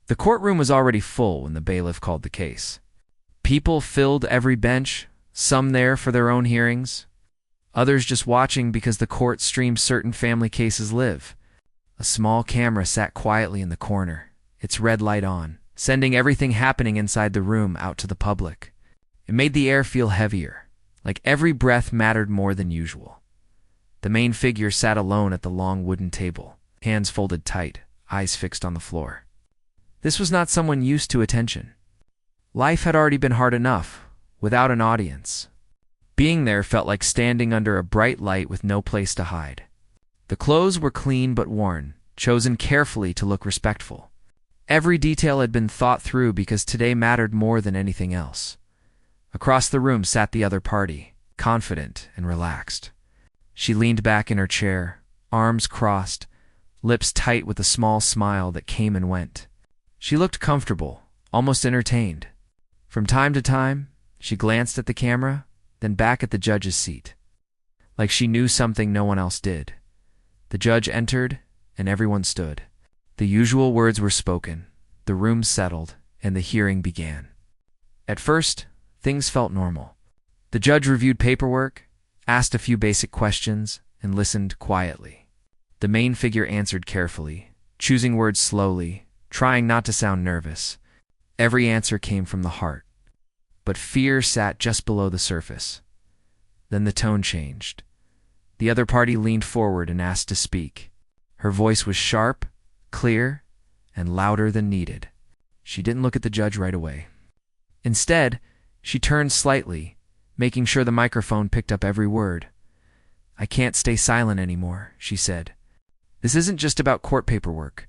The courtroom was already full when the bailiff called the case. People filled every bench, some there for their own hearings, others just watching because the court streams certain family cases live. A small camera sat quietly in the corner, its red light on, sending everything happening inside the room out to the public. It made the air feel heavier, like every breath mattered more than usual. The main figure sat alone at the long wooden table, hands folded tight, eyes fixed on the floor. This was not someone used to attention. Life had already been hard enough, without an audience. Being there felt like standing under a bright light with no place to hide. The clothes were clean but worn, chosen carefully to look respectful. Every detail had been thought through because today mattered more than anything else. Across the room sat the other party, confident and relaxed. She leaned back in her chair, arms crossed, lips tight with a small smile that came and went. She looked comfortable, almost entertained. From time to time, she glanced at the camera, then back at the judge's seat, like she knew something no one else did. The judge entered, and everyone stood. The usual words were spoken, the room settled, and the hearing began. At first, things felt normal. The judge reviewed paperwork, asked a few basic questions, and listened quietly. The main figure answered carefully, choosing words slowly, trying not to sound nervous. Every answer came from the heart. But fear sat just below the surface. Then the tone changed. The other party leaned forward and asked to speak. Her voice was sharp, clear, and louder than needed. She didn't look at the judge right away. Instead, she turned slightly, making sure the microphone picked up every word. "I can't stay silent anymore," she said. "This isn't just about court paperwork.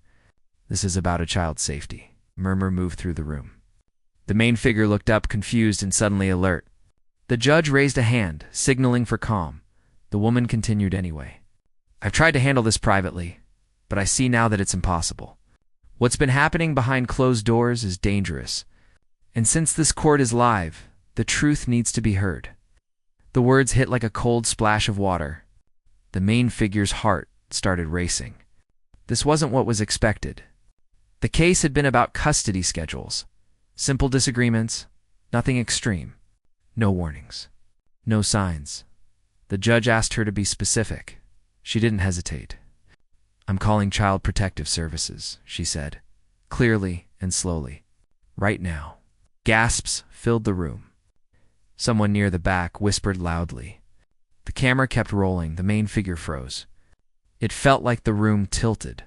This is about a child's safety." Murmur moved through the room. The main figure looked up, confused and suddenly alert. The judge raised a hand, signaling for calm. The woman continued anyway. "I've tried to handle this privately, but I see now that it's impossible. What's been happening behind closed doors is dangerous. And since this court is live, the truth needs to be heard." The words hit like a cold splash of water. The main figure's heart started racing. This wasn't what was expected. The case had been about custody schedules. Simple disagreements, nothing extreme. No warnings. No signs. The judge asked her to be specific. She didn't hesitate. "I'm calling Child Protective Services," she said, clearly and slowly. "Right now." Gasps filled the room. Someone near the back whispered loudly. The camera kept rolling. The main figure froze. It felt like the room tilted.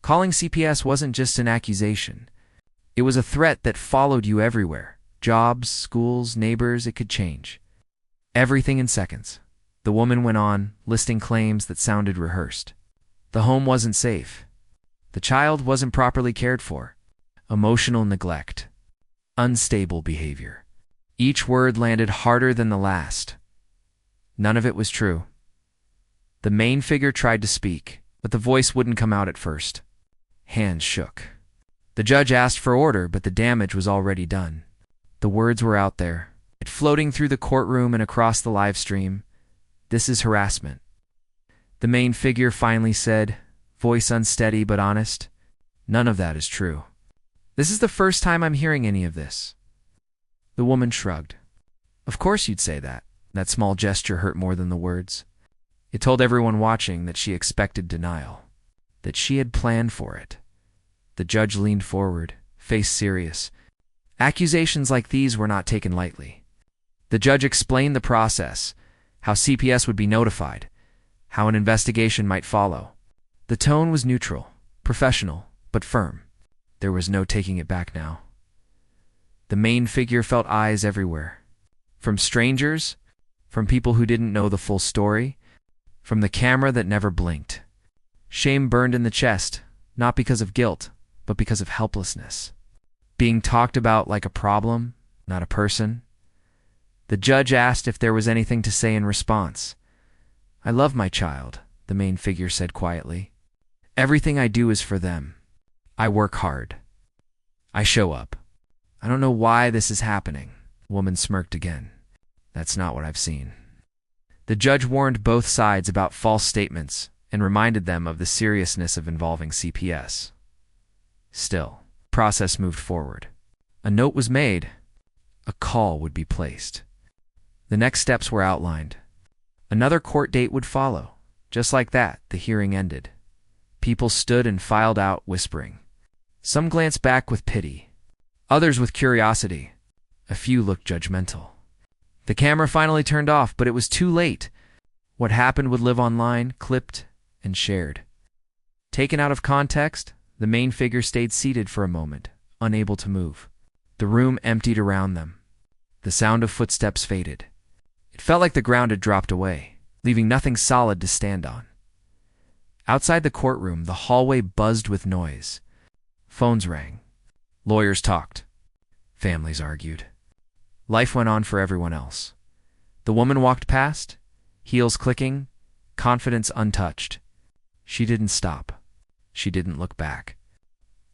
Calling CPS wasn't just an accusation. It was a threat that followed you everywhere. Jobs, schools, neighbors, it could change. Everything in seconds. The woman went on, listing claims that sounded rehearsed. The home wasn't safe. The child wasn't properly cared for. Emotional neglect. Unstable behavior. Each word landed harder than the last. None of it was true. The main figure tried to speak, but the voice wouldn't come out at first. Hands shook. The judge asked for order, but the damage was already done. The words were out there, floating through the courtroom and across the live stream. "This is harassment." The main figure finally said, voice unsteady but honest, "None of that is true. This is the first time I'm hearing any of this." The woman shrugged. "Of course you'd say that." That small gesture hurt more than the words. It told everyone watching that she expected denial, that she had planned for it. The judge leaned forward, face serious. Accusations like these were not taken lightly. The judge explained the process, how CPS would be notified, how an investigation might follow. The tone was neutral, professional, but firm. There was no taking it back now. The main figure felt eyes everywhere. From strangers, from people who didn't know the full story, from the camera that never blinked. Shame burned in the chest, not because of guilt, but because of helplessness. Being talked about like a problem, not a person. The judge asked if there was anything to say in response. "I love my child," the main figure said quietly. "Everything I do is for them. I work hard. I show up. I don't know why this is happening." The woman smirked again. "That's not what I've seen." The judge warned both sides about false statements and reminded them of the seriousness of involving CPS. Still, process moved forward. A note was made. A call would be placed. The next steps were outlined. Another court date would follow. Just like that, the hearing ended. People stood and filed out, whispering. Some glanced back with pity. Others with curiosity. A few looked judgmental. The camera finally turned off, but it was too late. What happened would live online, clipped and shared. Taken out of context, the main figure stayed seated for a moment, unable to move. The room emptied around them. The sound of footsteps faded. It felt like the ground had dropped away, leaving nothing solid to stand on. Outside the courtroom, the hallway buzzed with noise. Phones rang. Lawyers talked. Families argued. Life went on for everyone else. The woman walked past, heels clicking, confidence untouched. She didn't stop. She didn't look back.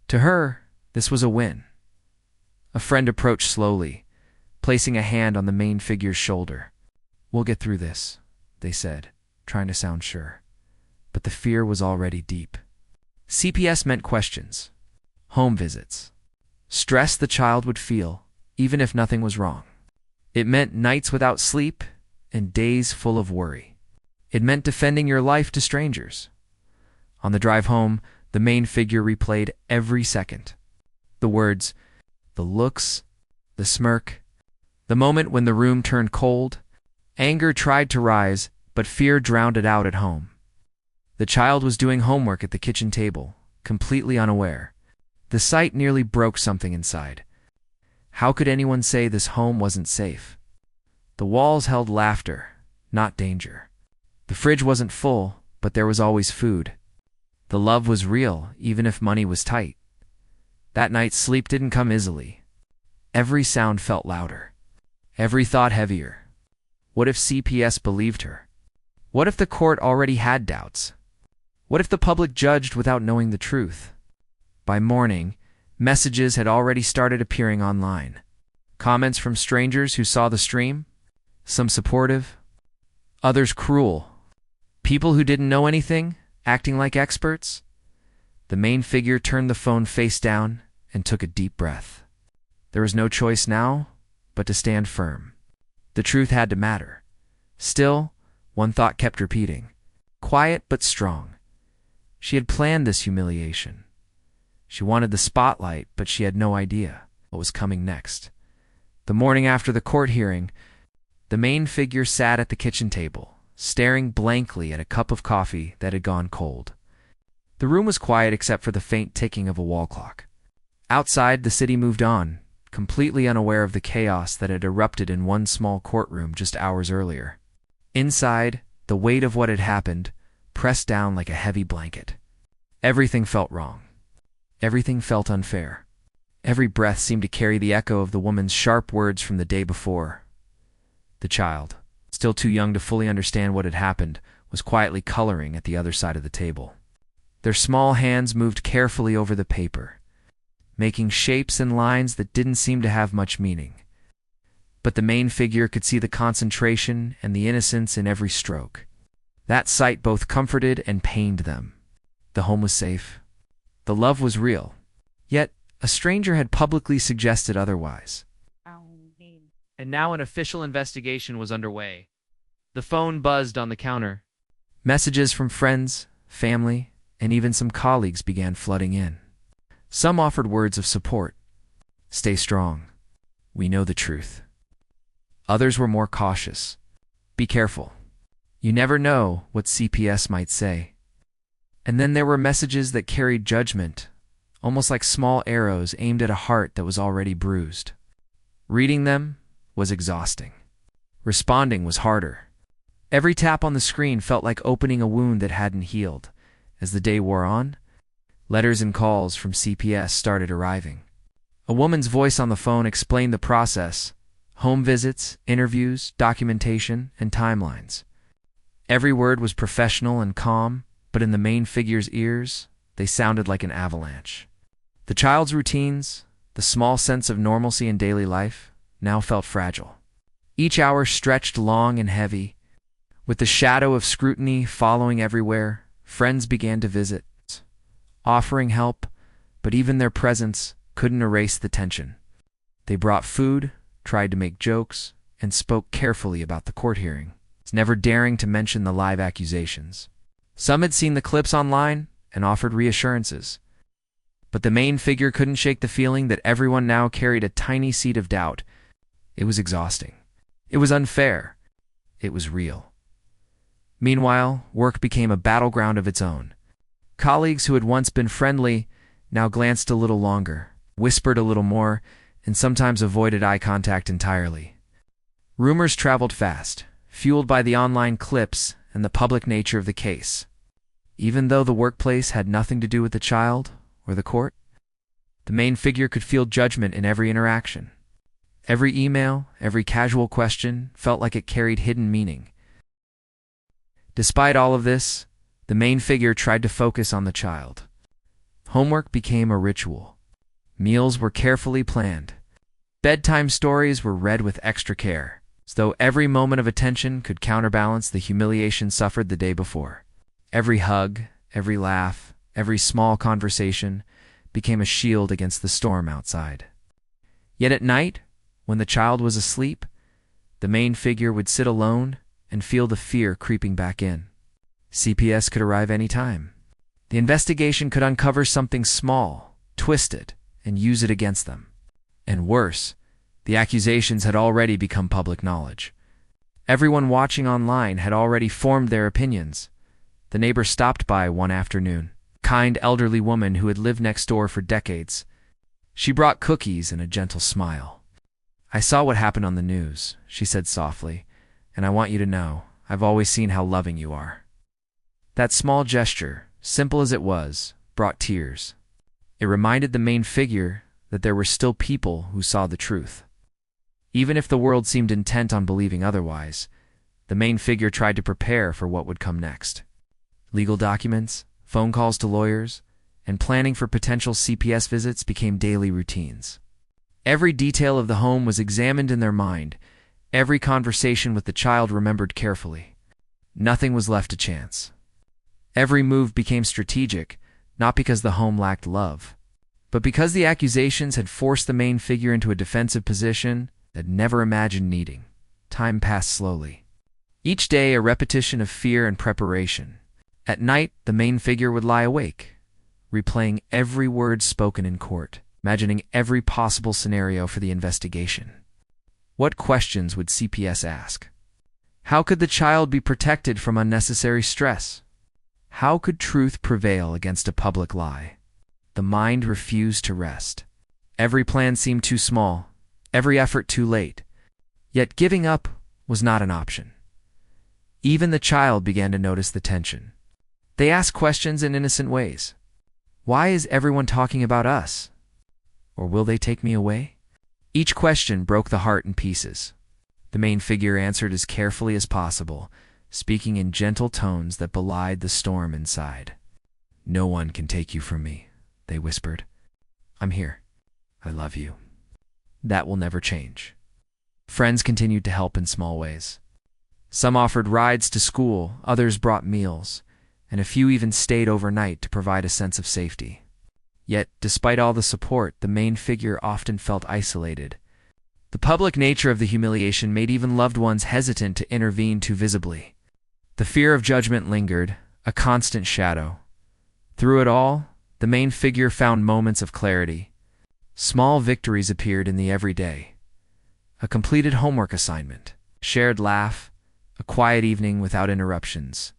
To her, this was a win. A friend approached slowly, placing a hand on the main figure's shoulder. "We'll get through this," they said, trying to sound sure. But the fear was already deep. CPS meant questions, home visits, stress the child would feel, even if nothing was wrong. It meant nights without sleep and days full of worry. It meant defending your life to strangers. On the drive home, the main figure replayed every second. The words, the looks, the smirk, the moment when the room turned cold. Anger tried to rise, but fear drowned it out at home. The child was doing homework at the kitchen table, completely unaware. The sight nearly broke something inside. How could anyone say this home wasn't safe? The walls held laughter, not danger. The fridge wasn't full, but there was always food. The love was real, even if money was tight. That night, sleep didn't come easily. Every sound felt louder. Every thought heavier. What if CPS believed her? What if the court already had doubts? What if the public judged without knowing the truth? By morning, messages had already started appearing online. Comments from strangers who saw the stream, some supportive, others cruel. People who didn't know anything, acting like experts. The main figure turned the phone face down and took a deep breath. There was no choice now but to stand firm. The truth had to matter. Still, one thought kept repeating, quiet but strong. She had planned this humiliation. She wanted the spotlight, but she had no idea what was coming next. The morning after the court hearing, the main figure sat at the kitchen table, staring blankly at a cup of coffee that had gone cold. The room was quiet except for the faint ticking of a wall clock. Outside, the city moved on, completely unaware of the chaos that had erupted in one small courtroom just hours earlier. Inside, the weight of what had happened pressed down like a heavy blanket. Everything felt wrong. Everything felt unfair. Every breath seemed to carry the echo of the woman's sharp words from the day before. The child, still too young to fully understand what had happened, was quietly coloring at the other side of the table. Their small hands moved carefully over the paper, making shapes and lines that didn't seem to have much meaning. But the main figure could see the concentration and the innocence in every stroke. That sight both comforted and pained them. The home was safe. The love was real. Yet, a stranger had publicly suggested otherwise. And now an official investigation was underway. The phone buzzed on the counter. Messages from friends, family, and even some colleagues began flooding in. Some offered words of support. Stay strong. We know the truth. Others were more cautious. Be careful. You never know what CPS might say. And then there were messages that carried judgment, almost like small arrows aimed at a heart that was already bruised. Reading them was exhausting. Responding was harder. Every tap on the screen felt like opening a wound that hadn't healed. As the day wore on, letters and calls from CPS started arriving. A woman's voice on the phone explained the process: home visits, interviews, documentation, and timelines. Every word was professional and calm, but in the main figure's ears, they sounded like an avalanche. The child's routines, the small sense of normalcy in daily life, now felt fragile. Each hour stretched long and heavy. With the shadow of scrutiny following everywhere, friends began to visit, offering help, but even their presence couldn't erase the tension. They brought food, tried to make jokes, and spoke carefully about the court hearing, never daring to mention the live accusations. Some had seen the clips online and offered reassurances. But the main figure couldn't shake the feeling that everyone now carried a tiny seed of doubt. It was exhausting. It was unfair. It was real. Meanwhile, work became a battleground of its own. Colleagues who had once been friendly now glanced a little longer, whispered a little more, and sometimes avoided eye contact entirely. Rumors traveled fast, fueled by the online clips and the public nature of the case. Even though the workplace had nothing to do with the child or the court, the main figure could feel judgment in every interaction. Every email, every casual question felt like it carried hidden meaning. Despite all of this, the main figure tried to focus on the child. Homework became a ritual. Meals were carefully planned. Bedtime stories were read with extra care, as though every moment of attention could counterbalance the humiliation suffered the day before. Every hug, every laugh, every small conversation became a shield against the storm outside. Yet at night, when the child was asleep, the main figure would sit alone and feel the fear creeping back in. CPS could arrive any time. The investigation could uncover something small, twisted, and use it against them. And worse, the accusations had already become public knowledge. Everyone watching online had already formed their opinions. The neighbor stopped by one afternoon, a kind elderly woman who had lived next door for decades. She brought cookies and a gentle smile. "I saw what happened on the news," she said softly, "and I want you to know, I've always seen how loving you are." That small gesture, simple as it was, brought tears. It reminded the main figure that there were still people who saw the truth. Even if the world seemed intent on believing otherwise, the main figure tried to prepare for what would come next. Legal documents, phone calls to lawyers, and planning for potential CPS visits became daily routines. Every detail of the home was examined in their mind, every conversation with the child remembered carefully. Nothing was left to chance. Every move became strategic, not because the home lacked love, but because the accusations had forced the main figure into a defensive position that never imagined needing. Time passed slowly. Each day a repetition of fear and preparation. At night, the main figure would lie awake, replaying every word spoken in court, imagining every possible scenario for the investigation. What questions would CPS ask? How could the child be protected from unnecessary stress? How could truth prevail against a public lie? The mind refused to rest. Every plan seemed too small, every effort too late. Yet giving up was not an option. Even the child began to notice the tension. They asked questions in innocent ways. Why is everyone talking about us? Or will they take me away? Each question broke the heart in pieces. The main figure answered as carefully as possible, speaking in gentle tones that belied the storm inside. "No one can take you from me," they whispered. "I'm here. I love you. That will never change." Friends continued to help in small ways. Some offered rides to school, others brought meals, and a few even stayed overnight to provide a sense of safety. Yet, despite all the support, the main figure often felt isolated. The public nature of the humiliation made even loved ones hesitant to intervene too visibly. The fear of judgment lingered, a constant shadow. Through it all, the main figure found moments of clarity. Small victories appeared in the everyday. A completed homework assignment, a shared laugh, a quiet evening without interruptions.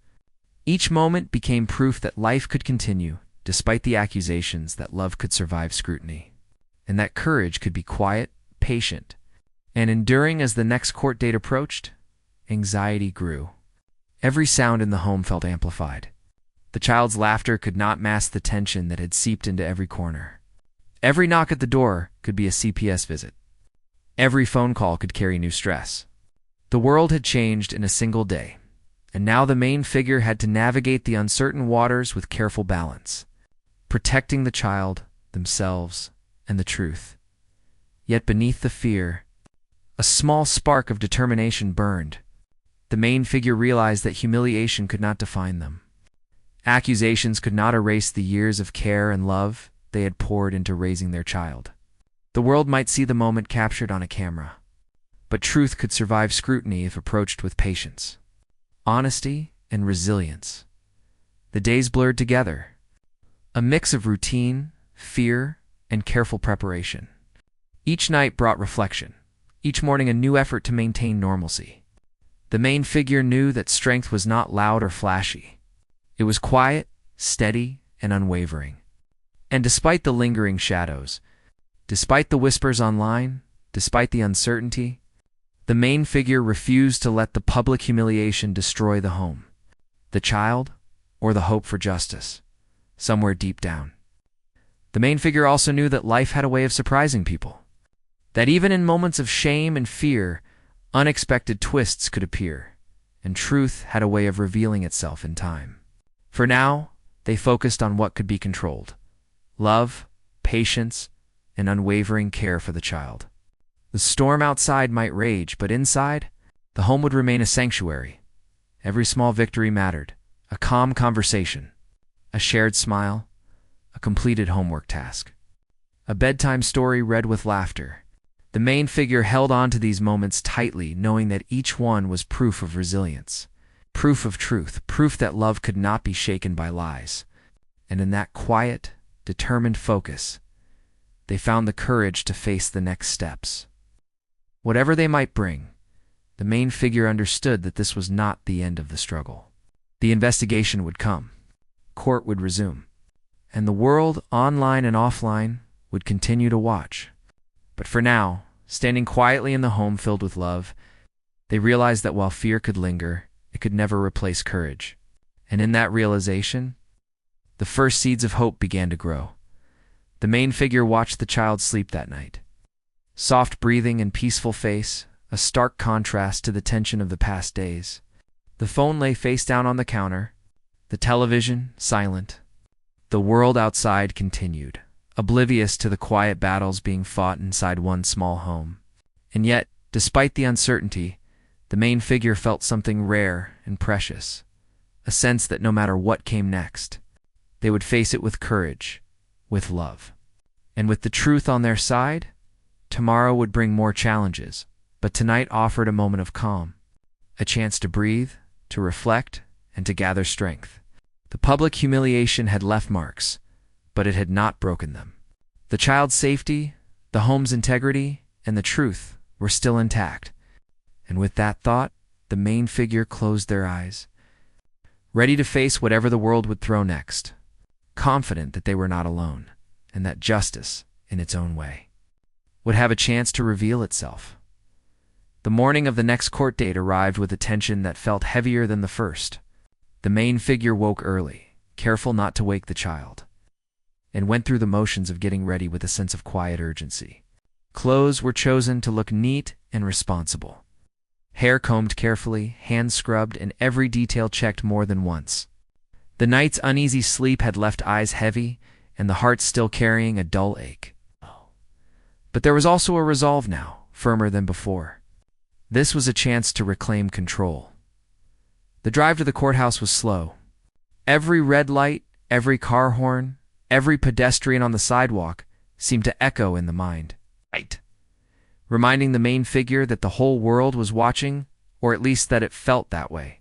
Each moment became proof that life could continue, despite the accusations that love could survive scrutiny, and that courage could be quiet, patient, and enduring. As the next court date approached, anxiety grew. Every sound in the home felt amplified. The child's laughter could not mask the tension that had seeped into every corner. Every knock at the door could be a CPS visit. Every phone call could carry new stress. The world had changed in a single day, and now the main figure had to navigate the uncertain waters with careful balance, protecting the child, themselves, and the truth. Yet beneath the fear, a small spark of determination burned. The main figure realized that humiliation could not define them. Accusations could not erase the years of care and love they had poured into raising their child. The world might see the moment captured on a camera, but truth could survive scrutiny if approached with patience, honesty, and resilience. The days blurred together, a mix of routine, fear, and careful preparation. Each night brought reflection, each morning a new effort to maintain normalcy. The main figure knew that strength was not loud or flashy. It was quiet, steady, and unwavering. And despite the lingering shadows, despite the whispers online, despite the uncertainty, the main figure refused to let the public humiliation destroy the home, the child, or the hope for justice, somewhere deep down. The main figure also knew that life had a way of surprising people, that even in moments of shame and fear, unexpected twists could appear, and truth had a way of revealing itself in time. For now, they focused on what could be controlled: love, patience, and unwavering care for the child. The storm outside might rage, but inside, the home would remain a sanctuary. Every small victory mattered: a calm conversation, a shared smile, a completed homework task, a bedtime story read with laughter. The main figure held on to these moments tightly, knowing that each one was proof of resilience, proof of truth, proof that love could not be shaken by lies. And in that quiet, determined focus, they found the courage to face the next steps. Whatever they might bring, the main figure understood that this was not the end of the struggle. The investigation would come, court would resume, and the world, online and offline, would continue to watch. But for now, standing quietly in the home filled with love, they realized that while fear could linger, it could never replace courage. And in that realization, the first seeds of hope began to grow. The main figure watched the child sleep that night. Soft breathing and peaceful face, a stark contrast to the tension of the past days. The phone lay face down on the counter, the television silent. The world outside continued, oblivious to the quiet battles being fought inside one small home. And yet, despite the uncertainty, the main figure felt something rare and precious, a sense that no matter what came next, they would face it with courage, with love. And with the truth on their side, tomorrow would bring more challenges, but tonight offered a moment of calm, a chance to breathe, to reflect, and to gather strength. The public humiliation had left marks, but it had not broken them. The child's safety, the home's integrity, and the truth were still intact. And with that thought, the main figure closed their eyes, ready to face whatever the world would throw next, confident that they were not alone, and that justice, in its own way, would have a chance to reveal itself. The morning of the next court date arrived with a tension that felt heavier than the first. The main figure woke early, careful not to wake the child, and went through the motions of getting ready with a sense of quiet urgency. Clothes were chosen to look neat and responsible. Hair combed carefully, hands scrubbed, and every detail checked more than once. The night's uneasy sleep had left eyes heavy, and the heart still carrying a dull ache. But there was also a resolve now, firmer than before. This was a chance to reclaim control. The drive to the courthouse was slow. Every red light, every car horn, every pedestrian on the sidewalk seemed to echo in the mind, reminding the main figure that the whole world was watching, or at least that it felt that way.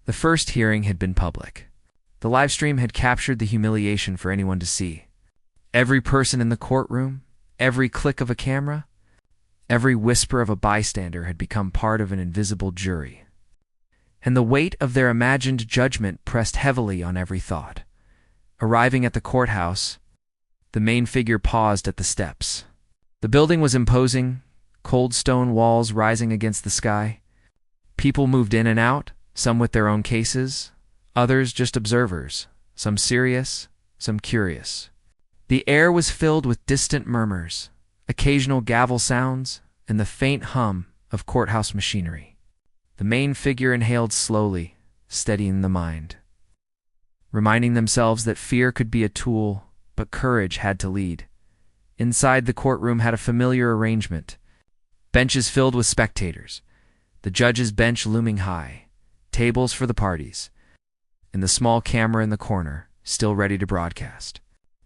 The first hearing had been public. The live stream had captured the humiliation for anyone to see. Every person in the courtroom, every click of a camera, every whisper of a bystander had become part of an invisible jury. And the weight of their imagined judgment pressed heavily on every thought. Arriving at the courthouse, the main figure paused at the steps. The building was imposing, cold stone walls rising against the sky. People moved in and out, some with their own cases, others just observers, some serious, some curious. The air was filled with distant murmurs, occasional gavel sounds, and the faint hum of courthouse machinery. The main figure inhaled slowly, steadying the mind, reminding themselves that fear could be a tool, but courage had to lead. Inside the courtroom had a familiar arrangement. Benches filled with spectators, the judge's bench looming high, tables for the parties, and the small camera in the corner, still ready to broadcast.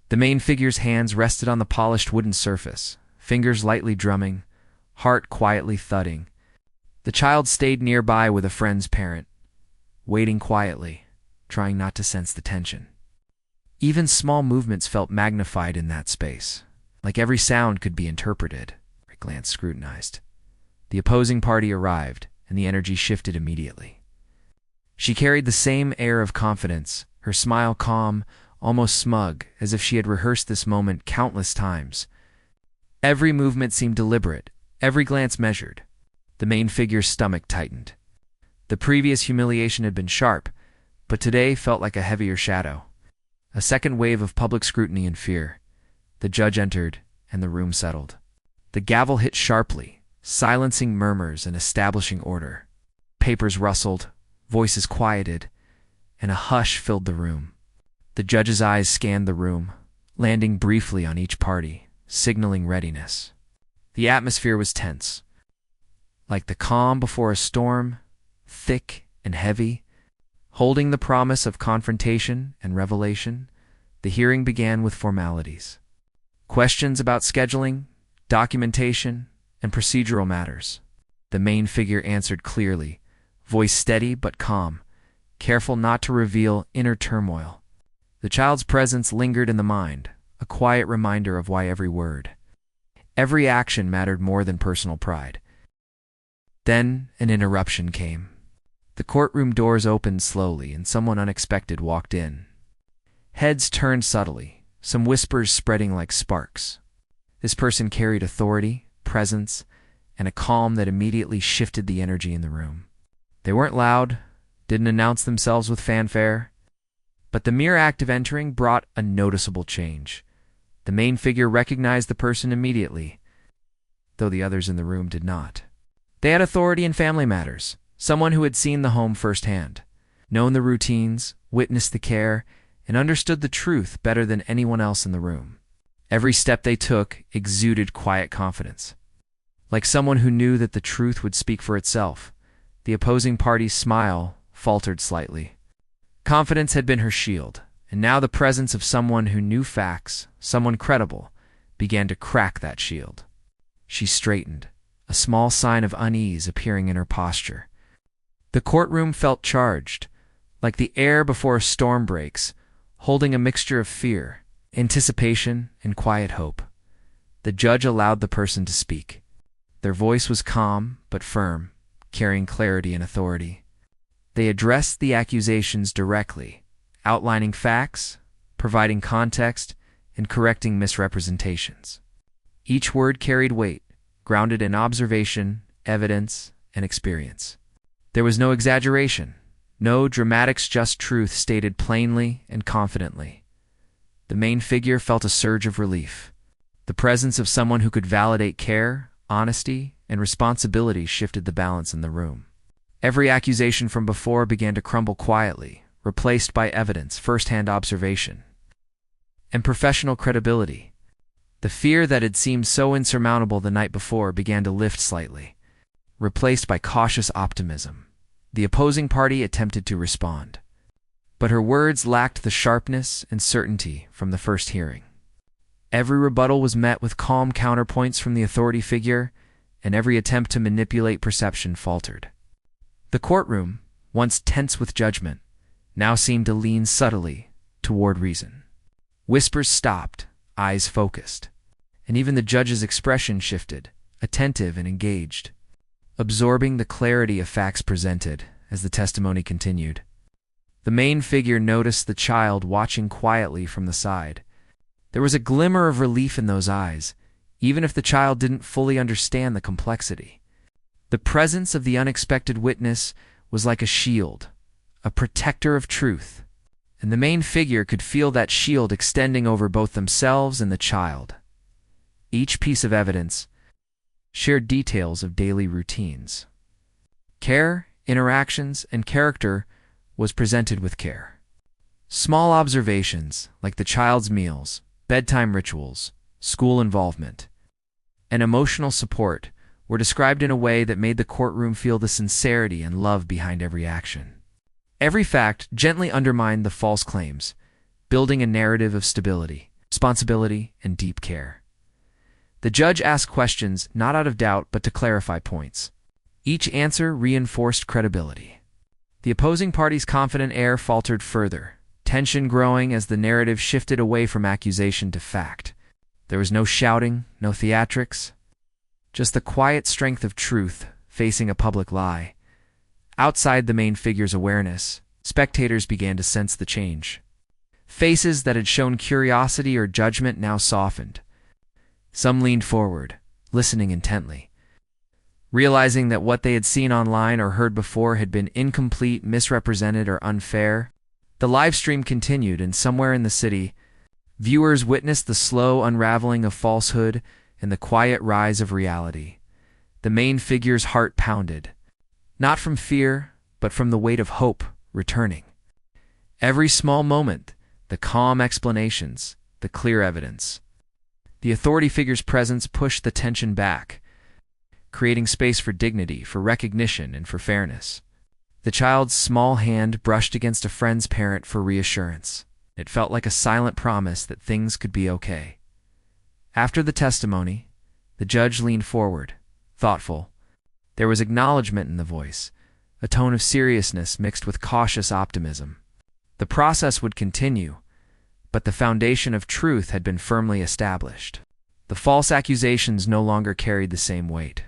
The main figure's hands rested on the polished wooden surface, fingers lightly drumming, heart quietly thudding. The child stayed nearby with a friend's parent, waiting quietly, trying not to sense the tension. Even small movements felt magnified in that space, like every sound could be interpreted. Her glance scrutinized. The opposing party arrived, and the energy shifted immediately. She carried the same air of confidence, her smile calm, almost smug, as if she had rehearsed this moment countless times. Every movement seemed deliberate, every glance measured. The main figure's stomach tightened. The previous humiliation had been sharp, but today felt like a heavier shadow. A second wave of public scrutiny and fear. The judge entered, and the room settled. The gavel hit sharply, silencing murmurs and establishing order. Papers rustled, voices quieted, and a hush filled the room. The judge's eyes scanned the room, landing briefly on each party, signaling readiness. The atmosphere was tense. Like the calm before a storm, thick and heavy, holding the promise of confrontation and revelation, the hearing began with formalities. Questions about scheduling, documentation, and procedural matters. The main figure answered clearly, voice steady but calm, careful not to reveal inner turmoil. The child's presence lingered in the mind, a quiet reminder of why every word, every action mattered more than personal pride. Then an interruption came. The courtroom doors opened slowly, and someone unexpected walked in. Heads turned subtly, some whispers spreading like sparks. This person carried authority, presence, and a calm that immediately shifted the energy in the room. They weren't loud, didn't announce themselves with fanfare, but the mere act of entering brought a noticeable change. The main figure recognized the person immediately, though the others in the room did not. They had authority in family matters, someone who had seen the home firsthand, known the routines, witnessed the care, and understood the truth better than anyone else in the room. Every step they took exuded quiet confidence. Like someone who knew that the truth would speak for itself, the opposing party's smile faltered slightly. Confidence had been her shield, and now the presence of someone who knew facts, someone credible, began to crack that shield. She straightened, a small sign of unease appearing in her posture. The courtroom felt charged, like the air before a storm breaks, holding a mixture of fear, anticipation, and quiet hope. The judge allowed the person to speak. Their voice was calm but firm, carrying clarity and authority. They addressed the accusations directly, outlining facts, providing context, and correcting misrepresentations. Each word carried weight, grounded in observation, evidence, and experience. There was no exaggeration, no dramatics, just truth stated plainly and confidently. The main figure felt a surge of relief. The presence of someone who could validate care, honesty, and responsibility shifted the balance in the room. Every accusation from before began to crumble quietly, replaced by evidence, first-hand observation, and professional credibility. The fear that had seemed so insurmountable the night before began to lift slightly, replaced by cautious optimism. The opposing party attempted to respond, but her words lacked the sharpness and certainty from the first hearing. Every rebuttal was met with calm counterpoints from the authority figure, and every attempt to manipulate perception faltered. The courtroom, once tense with judgment, now seemed to lean subtly toward reason. Whispers stopped, eyes focused, and even the judge's expression shifted, attentive and engaged, absorbing the clarity of facts presented as the testimony continued. The main figure noticed the child watching quietly from the side. There was a glimmer of relief in those eyes, even if the child didn't fully understand the complexity. The presence of the unexpected witness was like a shield, a protector of truth, and the main figure could feel that shield extending over both themselves and the child. Each piece of evidence shared details of daily routines. Care, interactions, and character was presented with care. Small observations, like the child's meals, bedtime rituals, school involvement, and emotional support, were described in a way that made the courtroom feel the sincerity and love behind every action. Every fact gently undermined the false claims, building a narrative of stability. responsibility, and deep care. The judge asked questions not out of doubt but to clarify points. Each answer reinforced credibility. The opposing party's confident air faltered further, tension growing as the narrative shifted away from accusation to fact. There was no shouting, no theatrics, just the quiet strength of truth facing a public lie. Outside the main figure's awareness, spectators began to sense the change. Faces that had shown curiosity or judgment now softened. Some leaned forward, listening intently, realizing that what they had seen online or heard before had been incomplete, misrepresented, or unfair. The live stream continued, and somewhere in the city, viewers witnessed the slow unraveling of falsehood and the quiet rise of reality. The main figure's heart pounded, not from fear, but from the weight of hope returning. Every small moment, the calm explanations, the clear evidence. The authority figure's presence pushed the tension back, creating space for dignity, for recognition, and for fairness. The child's small hand brushed against a friend's parent for reassurance. It felt like a silent promise that things could be okay. After the testimony, the judge leaned forward, thoughtful. There was acknowledgement in the voice, a tone of seriousness mixed with cautious optimism. The process would continue, but the foundation of truth had been firmly established. The false accusations no longer carried the same weight.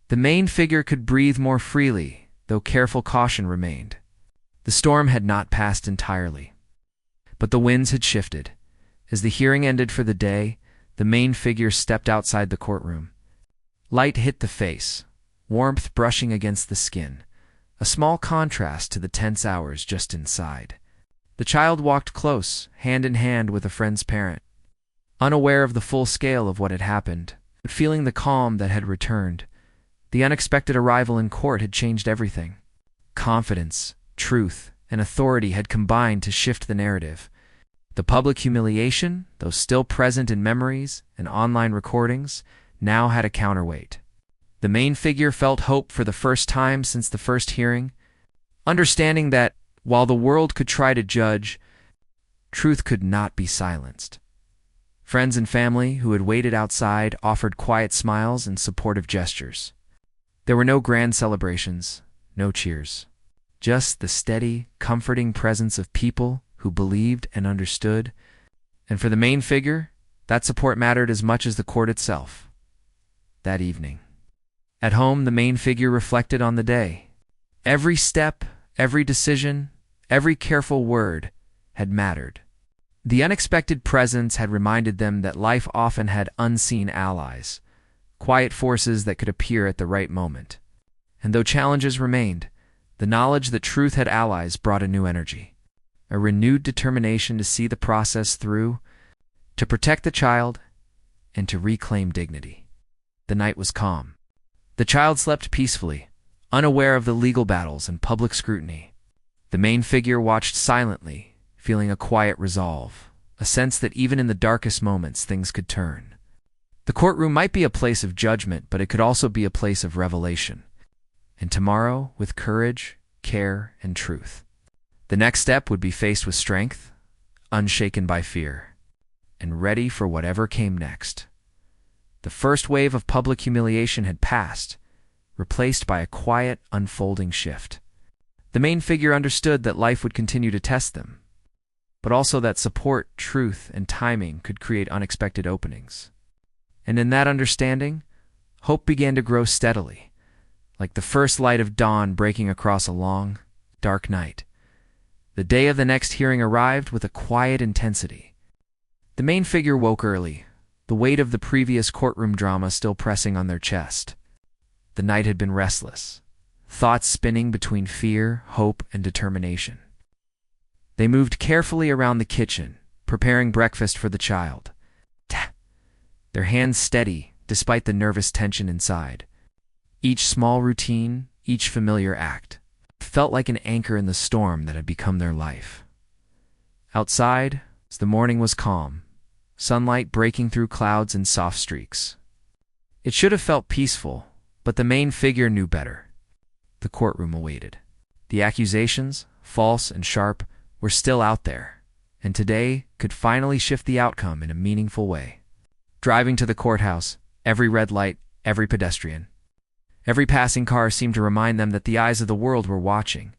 The main figure could breathe more freely, though careful caution remained. The storm had not passed entirely, but the winds had shifted. As the hearing ended for the day, the main figure stepped outside the courtroom. Light hit the face, warmth brushing against the skin, a small contrast to the tense hours just inside. The child walked close, hand in hand with a friend's parent, unaware of the full scale of what had happened, but feeling the calm that had returned. The unexpected arrival in court had changed everything. Confidence, truth, and authority had combined to shift the narrative. The public humiliation, though still present in memories and online recordings, now had a counterweight. The main figure felt hope for the first time since the first hearing, understanding that, while the world could try to judge, truth could not be silenced. Friends and family who had waited outside offered quiet smiles and supportive gestures. There were no grand celebrations, no cheers, just the steady, comforting presence of people who believed and understood. And for the main figure, that support mattered as much as the court itself. That evening, at home, the main figure reflected on the day. Every step, every decision, every careful word had mattered. The unexpected presence had reminded them that life often had unseen allies, quiet forces that could appear at the right moment. And though challenges remained, the knowledge that truth had allies brought a new energy, a renewed determination to see the process through, to protect the child, and to reclaim dignity. The night was calm. The child slept peacefully, unaware of the legal battles and public scrutiny. The main figure watched silently, feeling a quiet resolve, a sense that even in the darkest moments things could turn. The courtroom might be a place of judgment, but it could also be a place of revelation. And tomorrow, with courage, care, and truth, the next step would be faced with strength, unshaken by fear, and ready for whatever came next. The first wave of public humiliation had passed, replaced by a quiet, unfolding shift. The main figure understood that life would continue to test them, but also that support, truth, and timing could create unexpected openings. And in that understanding, hope began to grow steadily, like the first light of dawn breaking across a long, dark night. The day of the next hearing arrived with a quiet intensity. The main figure woke early, the weight of the previous courtroom drama still pressing on their chest. The night had been restless, thoughts spinning between fear, hope, and determination. They moved carefully around the kitchen, preparing breakfast for the child. Their hands steady despite the nervous tension inside. Each small routine, each familiar act, felt like an anchor in the storm that had become their life. Outside, the morning was calm, sunlight breaking through clouds in soft streaks. It should have felt peaceful, but the main figure knew better. The courtroom awaited. The accusations, false and sharp, were still out there, and today could finally shift the outcome in a meaningful way. Driving to the courthouse, every red light, every pedestrian, every passing car seemed to remind them that the eyes of the world were watching,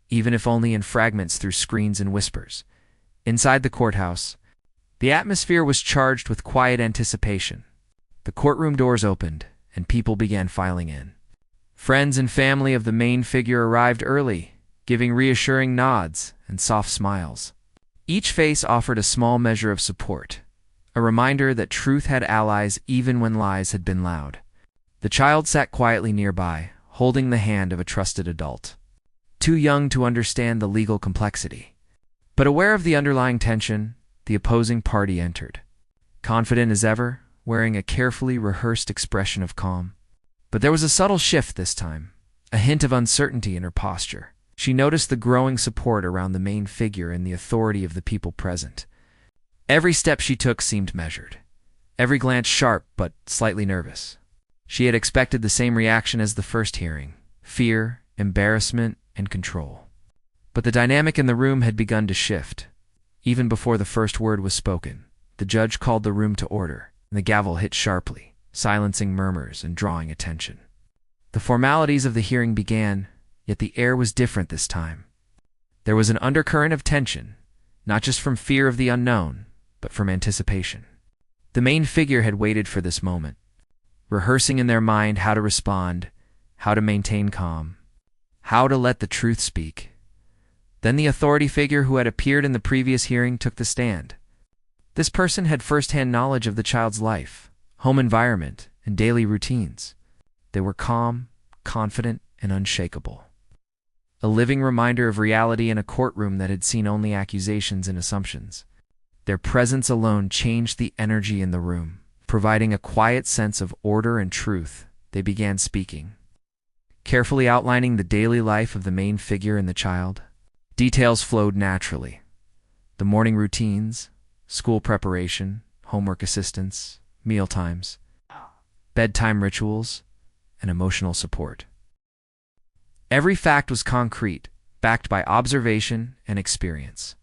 even if only in fragments through screens and whispers. Inside the courthouse, the atmosphere was charged with quiet anticipation. The courtroom doors opened, and people began filing in. Friends and family of the main figure arrived early, giving reassuring nods and soft smiles. Each face offered a small measure of support, a reminder that truth had allies even when lies had been loud. The child sat quietly nearby, holding the hand of a trusted adult, too young to understand the legal complexity. But aware of the underlying tension, the opposing party entered. Confident as ever, wearing a carefully rehearsed expression of calm. But there was a subtle shift this time, a hint of uncertainty in her posture. She noticed the growing support around the main figure and the authority of the people present. Every step she took seemed measured, every glance sharp but slightly nervous. She had expected the same reaction as the first hearing: fear, embarrassment, and control. But the dynamic in the room had begun to shift. Even before the first word was spoken, the judge called the room to order, and the gavel hit sharply, silencing murmurs and drawing attention. The formalities of the hearing began, yet the air was different this time. There was an undercurrent of tension, not just from fear of the unknown, but from anticipation. The main figure had waited for this moment, rehearsing in their mind how to respond, how to maintain calm, how to let the truth speak. Then the authority figure who had appeared in the previous hearing took the stand. This person had first-hand knowledge of the child's life, home environment, and daily routines. They were calm, confident, and unshakable. A living reminder of reality in a courtroom that had seen only accusations and assumptions. Their presence alone changed the energy in the room, providing a quiet sense of order and truth. They began speaking, carefully outlining the daily life of the main figure and the child. Details flowed naturally. The morning routines, school preparation, homework assistance, meal times, bedtime rituals, and emotional support. Every fact was concrete, backed by observation and experience.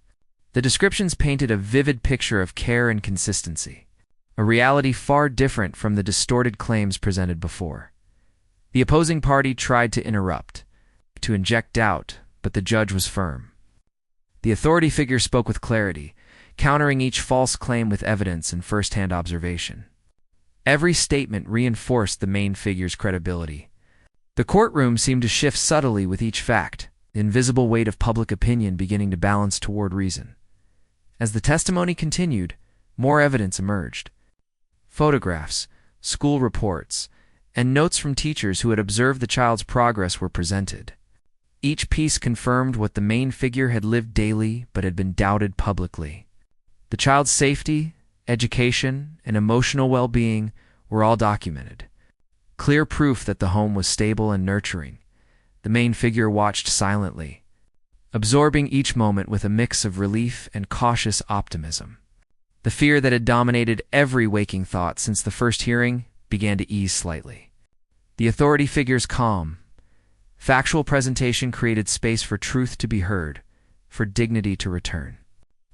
The descriptions painted a vivid picture of care and consistency, a reality far different from the distorted claims presented before. The opposing party tried to interrupt, to inject doubt, but the judge was firm. The authority figure spoke with clarity, countering each false claim with evidence and first-hand observation. Every statement reinforced the main figure's credibility. The courtroom seemed to shift subtly with each fact, the invisible weight of public opinion beginning to balance toward reason. As the testimony continued, more evidence emerged. Photographs, school reports, and notes from teachers who had observed the child's progress were presented. Each piece confirmed what the main figure had lived daily but had been doubted publicly. The child's safety, education, and emotional well-being were all documented. Clear proof that the home was stable and nurturing. The main figure watched silently, absorbing each moment with a mix of relief and cautious optimism. The fear that had dominated every waking thought since the first hearing began to ease slightly. The authority figure's calm, factual presentation created space for truth to be heard, for dignity to return.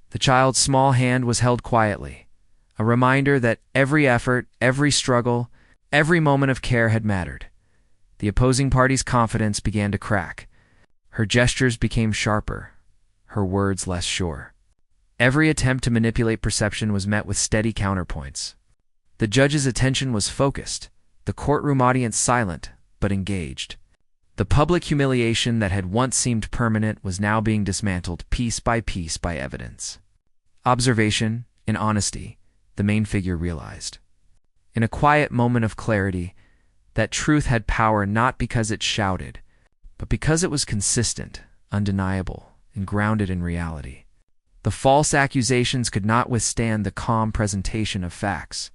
The child's small hand was held quietly, a reminder that every effort, every struggle, every moment of care had mattered. The opposing party's confidence began to crack. Her gestures became sharper, her words less sure. Every attempt to manipulate perception was met with steady counterpoints. The judge's attention was focused, the courtroom audience silent but engaged. The public humiliation that had once seemed permanent was now being dismantled piece by evidence. Observation and honesty, the main figure realized. In a quiet moment of clarity, that truth had power not because it shouted, but because it was consistent, undeniable, and grounded in reality. The false accusations could not withstand the calm presentation of facts.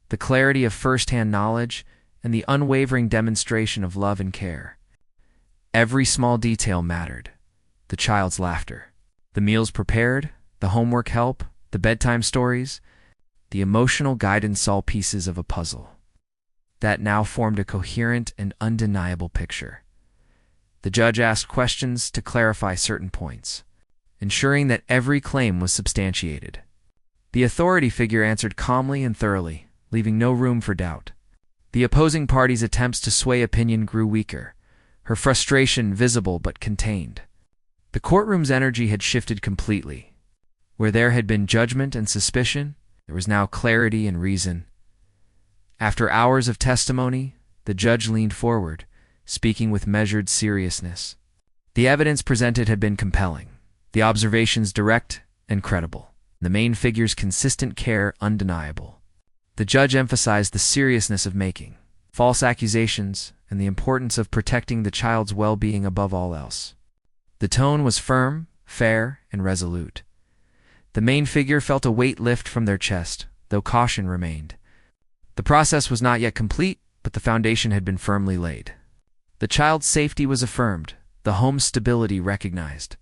The clarity of first-hand knowledge and the unwavering demonstration of love and care. Every small detail mattered. The child's laughter, the meals prepared, the homework help, the bedtime stories, the emotional guidance, all pieces of a puzzle that now formed a coherent and undeniable picture. The judge asked questions to clarify certain points. ensuring that every claim was substantiated. The authority figure answered calmly and thoroughly, leaving no room for doubt. The opposing party's attempts to sway opinion grew weaker, her frustration visible but contained. The courtroom's energy had shifted completely. Where there had been judgment and suspicion, there was now clarity and reason. After hours of testimony, the judge leaned forward, speaking with measured seriousness. The evidence presented had been compelling, the observations direct and credible, the main figure's consistent care undeniable. The judge emphasized the seriousness of making false accusations and the importance of protecting the child's well-being above all else. The tone was firm, fair, and resolute. The main figure felt a weight lift from their chest, though caution remained. The process was not yet complete, but the foundation had been firmly laid. The child's safety was affirmed, the home's stability recognized,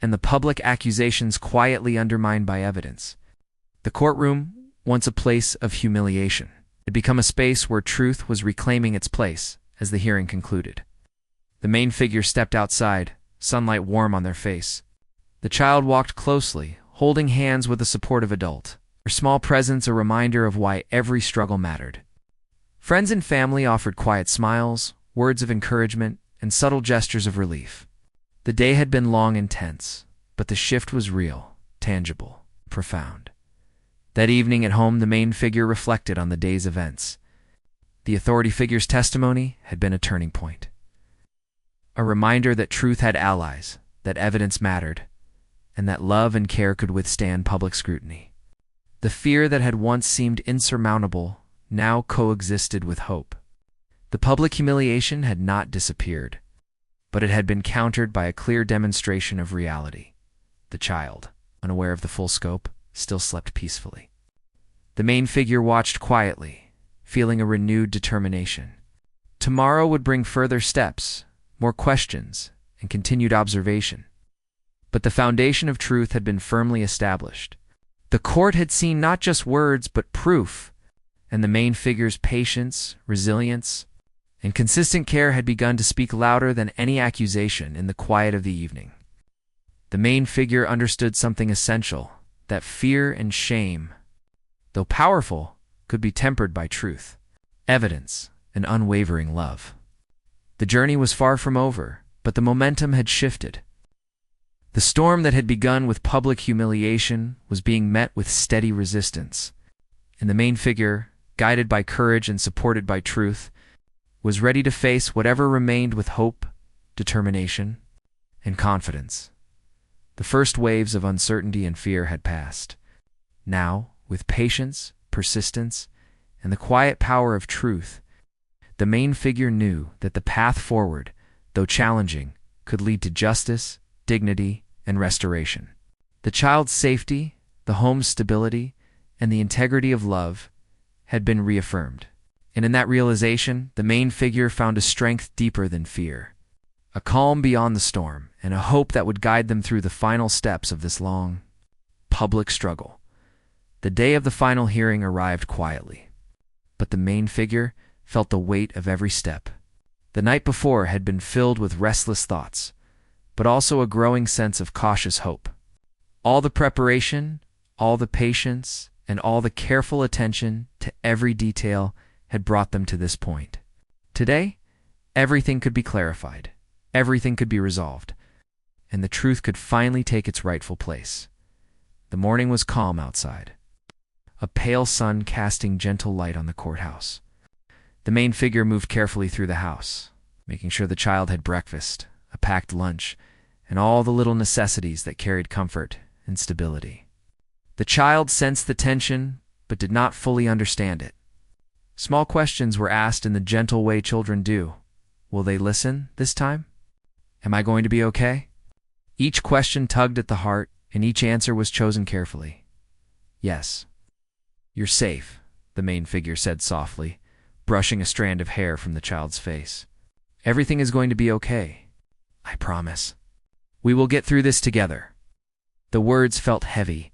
and the public accusations quietly undermined by evidence. The courtroom, once a place of humiliation, had become a space where truth was reclaiming its place as the hearing concluded. The main figure stepped outside, sunlight warm on their face. The child walked closely, holding hands with a supportive adult, her small presence a reminder of why every struggle mattered. Friends and family offered quiet smiles, words of encouragement, and subtle gestures of relief. The day had been long and tense, but the shift was real, tangible, profound. That evening at home, the main figure reflected on the day's events. The authority figure's testimony had been a turning point. A reminder that truth had allies, that evidence mattered, and that love and care could withstand public scrutiny. The fear that had once seemed insurmountable now coexisted with hope. The public humiliation had not disappeared, but it had been countered by a clear demonstration of reality. The child, unaware of the full scope, still slept peacefully. The main figure watched quietly, feeling a renewed determination. Tomorrow would bring further steps, more questions, and continued observation. But the foundation of truth had been firmly established. The court had seen not just words but proof, and the main figure's patience, resilience, and consistent care had begun to speak louder than any accusation in the quiet of the evening. The main figure understood something essential, that fear and shame, though powerful, could be tempered by truth, evidence, and unwavering love. The journey was far from over, but the momentum had shifted. The storm that had begun with public humiliation was being met with steady resistance, and the main figure, guided by courage and supported by truth, was ready to face whatever remained with hope, determination, and confidence. The first waves of uncertainty and fear had passed. Now, with patience, persistence, and the quiet power of truth, the main figure knew that the path forward, though challenging, could lead to justice, dignity, and restoration. The child's safety, the home's stability, and the integrity of love had been reaffirmed. And in that realization, the main figure found a strength deeper than fear, a calm beyond the storm, and a hope that would guide them through the final steps of this long, public struggle. The day of the final hearing arrived quietly, but the main figure felt the weight of every step. The night before had been filled with restless thoughts, but also a growing sense of cautious hope. All the preparation, all the patience, and all the careful attention to every detail had brought them to this point. Today, everything could be clarified, everything could be resolved, and the truth could finally take its rightful place. The morning was calm outside, a pale sun casting gentle light on the courthouse. The main figure moved carefully through the house, making sure the child had breakfast, a packed lunch, and all the little necessities that carried comfort and stability. The child sensed the tension, but did not fully understand it. Small questions were asked in the gentle way children do. Will they listen this time? Am I going to be okay? Each question tugged at the heart, and each answer was chosen carefully. Yes. You're safe, the main figure said softly, brushing a strand of hair from the child's face. Everything is going to be okay. I promise. We will get through this together. The words felt heavy,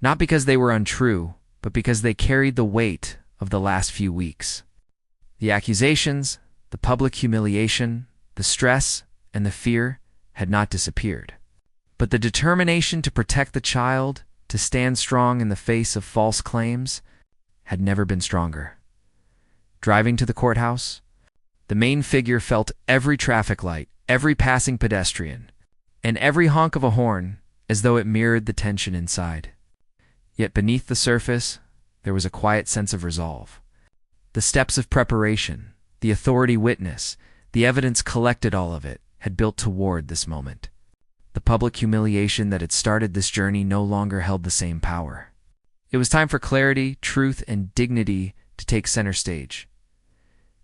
not because they were untrue, but because they carried the weight of the last few weeks. The accusations, the public humiliation, the stress, and the fear had not disappeared. But the determination to protect the child, to stand strong in the face of false claims, had never been stronger. Driving to the courthouse, the main figure felt every traffic light, every passing pedestrian, and every honk of a horn as though it mirrored the tension inside. Yet beneath the surface, there was a quiet sense of resolve. The steps of preparation, the authority witness, the evidence collected, all of it had built toward this moment. The public humiliation that had started this journey no longer held the same power. It was time for clarity, truth, and dignity to take center stage.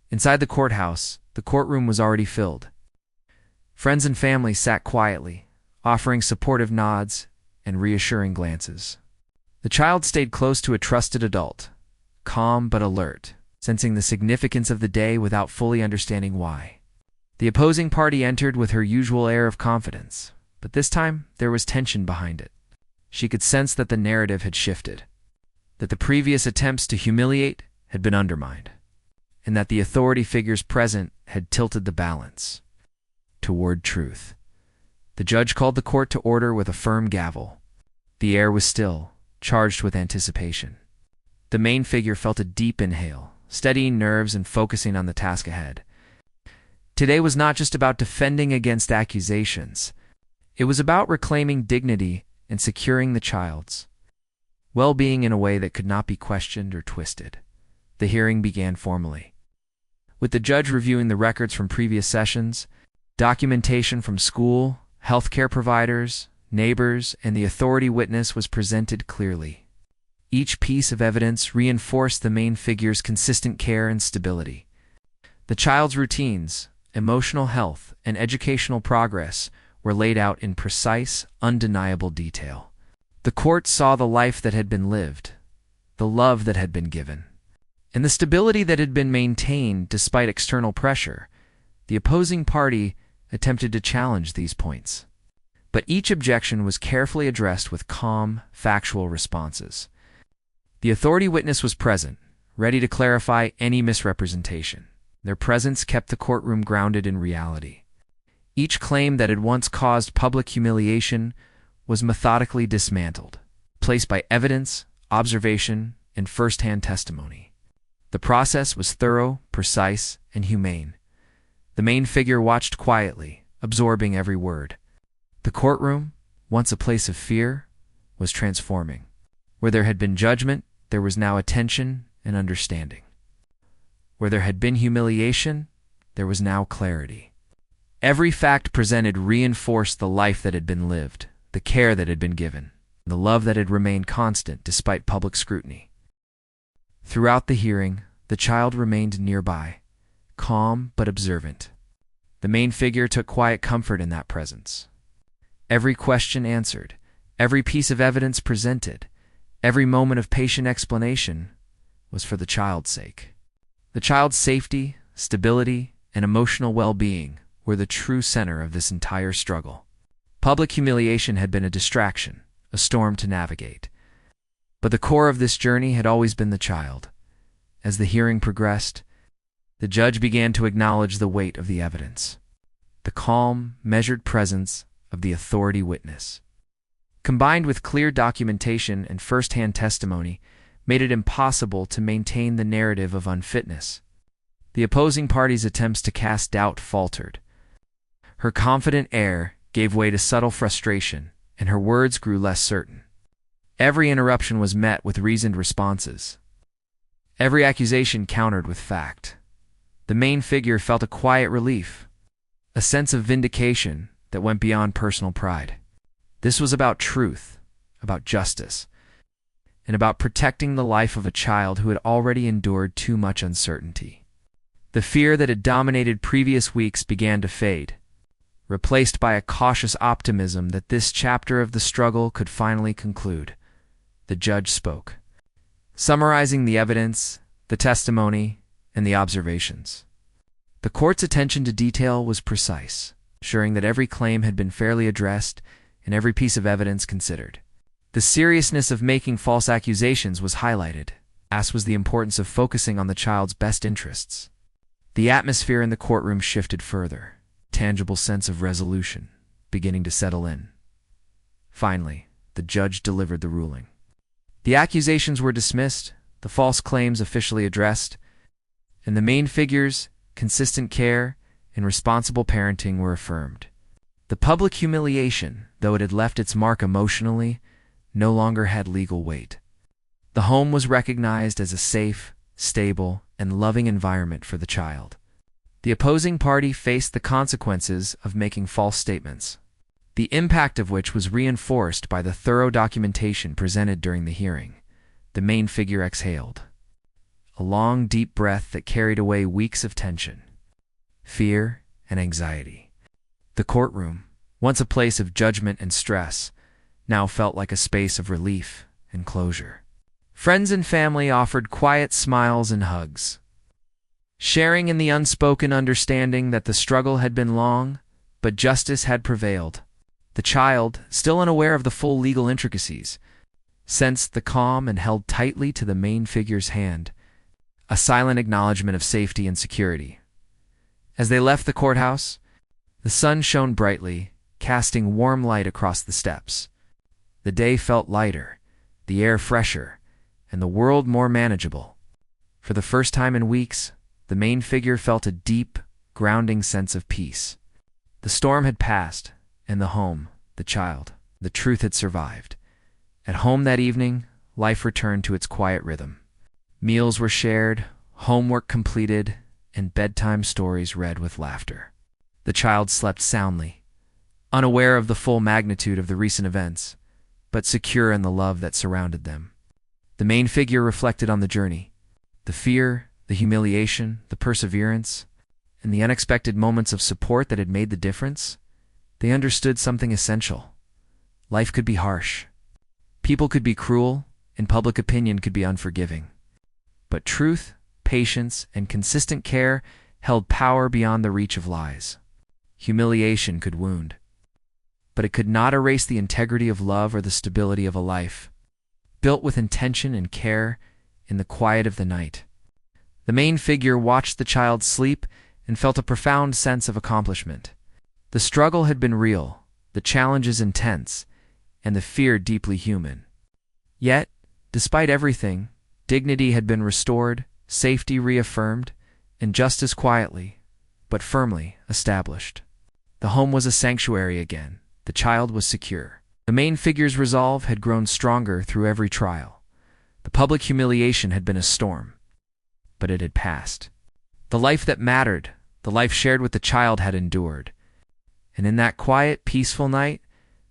Inside the courthouse, the courtroom was already filled. Friends and family sat quietly, offering supportive nods and reassuring glances. The child stayed close to a trusted adult, calm but alert, sensing the significance of the day without fully understanding why. The opposing party entered with her usual air of confidence, but this time there was tension behind it. She could sense that the narrative had shifted, that the previous attempts to humiliate had been undermined, and that the authority figures present had tilted the balance toward truth. The judge called the court to order with a firm gavel. The air was still, charged with anticipation. The main figure felt a deep inhale, steadying nerves and focusing on the task ahead. Today was not just about defending against accusations. It was about reclaiming dignity and securing the child's well-being in a way that could not be questioned or twisted. The hearing began formally, with the judge reviewing the records from previous sessions, documentation from school, healthcare providers, neighbors, and the authority witness was presented clearly. Each piece of evidence reinforced the main figure's consistent care and stability. The child's routines, emotional health, and educational progress were laid out in precise, undeniable detail. The court saw the life that had been lived, the love that had been given, and the stability that had been maintained despite external pressure. The opposing party attempted to challenge these points, but each objection was carefully addressed with calm, factual responses. The authority witness was present, ready to clarify any misrepresentation. Their presence kept the courtroom grounded in reality. Each claim that had once caused public humiliation was methodically dismantled, placed by evidence, observation, and first-hand testimony. The process was thorough, precise, and humane. The main figure watched quietly, absorbing every word. The courtroom, once a place of fear, was transforming. Where there had been judgment, there was now attention and understanding. Where there had been humiliation, there was now clarity. Every fact presented reinforced the life that had been lived, the care that had been given, the love that had remained constant despite public scrutiny. Throughout the hearing, the child remained nearby, calm but observant. The main figure took quiet comfort in that presence. Every question answered, every piece of evidence presented, every moment of patient explanation was for the child's sake. The child's safety, stability, and emotional well-being were the true center of this entire struggle. Public humiliation had been a distraction, a storm to navigate. But the core of this journey had always been the child. As the hearing progressed, the judge began to acknowledge the weight of the evidence, the calm, measured presence of the authority witness, combined with clear documentation and first-hand testimony, made it impossible to maintain the narrative of unfitness. The opposing party's attempts to cast doubt faltered. Her confident air gave way to subtle frustration, and her words grew less certain. Every interruption was met with reasoned responses. Every accusation countered with fact. The main figure felt a quiet relief, a sense of vindication that went beyond personal pride. This was about truth, about justice, and about protecting the life of a child who had already endured too much uncertainty. The fear that had dominated previous weeks began to fade, replaced by a cautious optimism that this chapter of the struggle could finally conclude. The judge spoke, summarizing the evidence, the testimony, and the observations. The court's attention to detail was precise, ensuring that every claim had been fairly addressed and every piece of evidence considered. The seriousness of making false accusations was highlighted, as was the importance of focusing on the child's best interests. The atmosphere in the courtroom shifted further, a tangible sense of resolution beginning to settle in. Finally, the judge delivered the ruling. The accusations were dismissed, the false claims officially addressed, and the main figure's consistent care and responsible parenting were affirmed. The public humiliation, though it had left its mark emotionally, no longer had legal weight. The home was recognized as a safe, stable, and loving environment for the child. The opposing party faced the consequences of making false statements, the impact of which was reinforced by the thorough documentation presented during the hearing. The main figure exhaled, a long, deep breath that carried away weeks of tension, fear, and anxiety. The courtroom, once a place of judgment and stress, now felt like a space of relief and closure. Friends and family offered quiet smiles and hugs, sharing in the unspoken understanding that the struggle had been long, but justice had prevailed. The child, still unaware of the full legal intricacies, sensed the calm and held tightly to the main figure's hand, a silent acknowledgement of safety and security. As they left the courthouse, the sun shone brightly, casting warm light across the steps. The day felt lighter, the air fresher, and the world more manageable. For the first time in weeks, the main figure felt a deep, grounding sense of peace. The storm had passed, and the home, the child, the truth had survived. At home that evening, life returned to its quiet rhythm. Meals were shared, homework completed, and bedtime stories read with laughter. The child slept soundly, unaware of the full magnitude of the recent events, but secure in the love that surrounded them. The main figure reflected on the journey, the fear, the humiliation, the perseverance, and the unexpected moments of support that had made the difference. They understood something essential. Life could be harsh. People could be cruel, and public opinion could be unforgiving. But truth, patience, and consistent care held power beyond the reach of lies. Humiliation could wound, but it could not erase the integrity of love or the stability of a life, built with intention and care in the quiet of the night. The main figure watched the child sleep and felt a profound sense of accomplishment. The struggle had been real, the challenges intense, and the fear deeply human. Yet, despite everything, dignity had been restored, safety reaffirmed, and justice quietly, but firmly, established. The home was a sanctuary again. The child was secure. The main figure's resolve had grown stronger through every trial. The public humiliation had been a storm, but it had passed. The life that mattered, the life shared with the child, had endured. And in that quiet, peaceful night,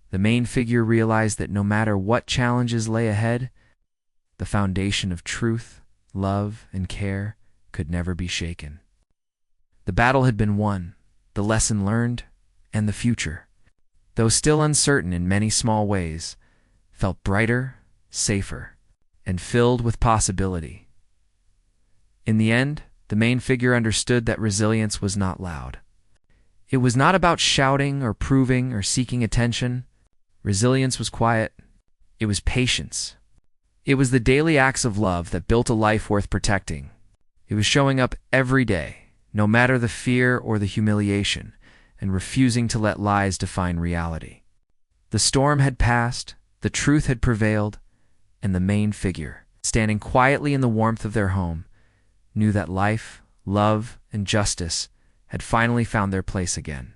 the main figure realized that no matter what challenges lay ahead, the foundation of truth, love, and care could never be shaken. The battle had been won, the lesson learned, and the future, though still uncertain in many small ways, felt brighter, safer, and filled with possibility. In the end, the main figure understood that resilience was not loud. It was not about shouting or proving or seeking attention. Resilience was quiet. It was patience. It was the daily acts of love that built a life worth protecting. It was showing up every day, no matter the fear or the humiliation, and refusing to let lies define reality. The storm had passed, the truth had prevailed, and the main figure, standing quietly in the warmth of their home, knew that life, love, and justice had finally found their place again.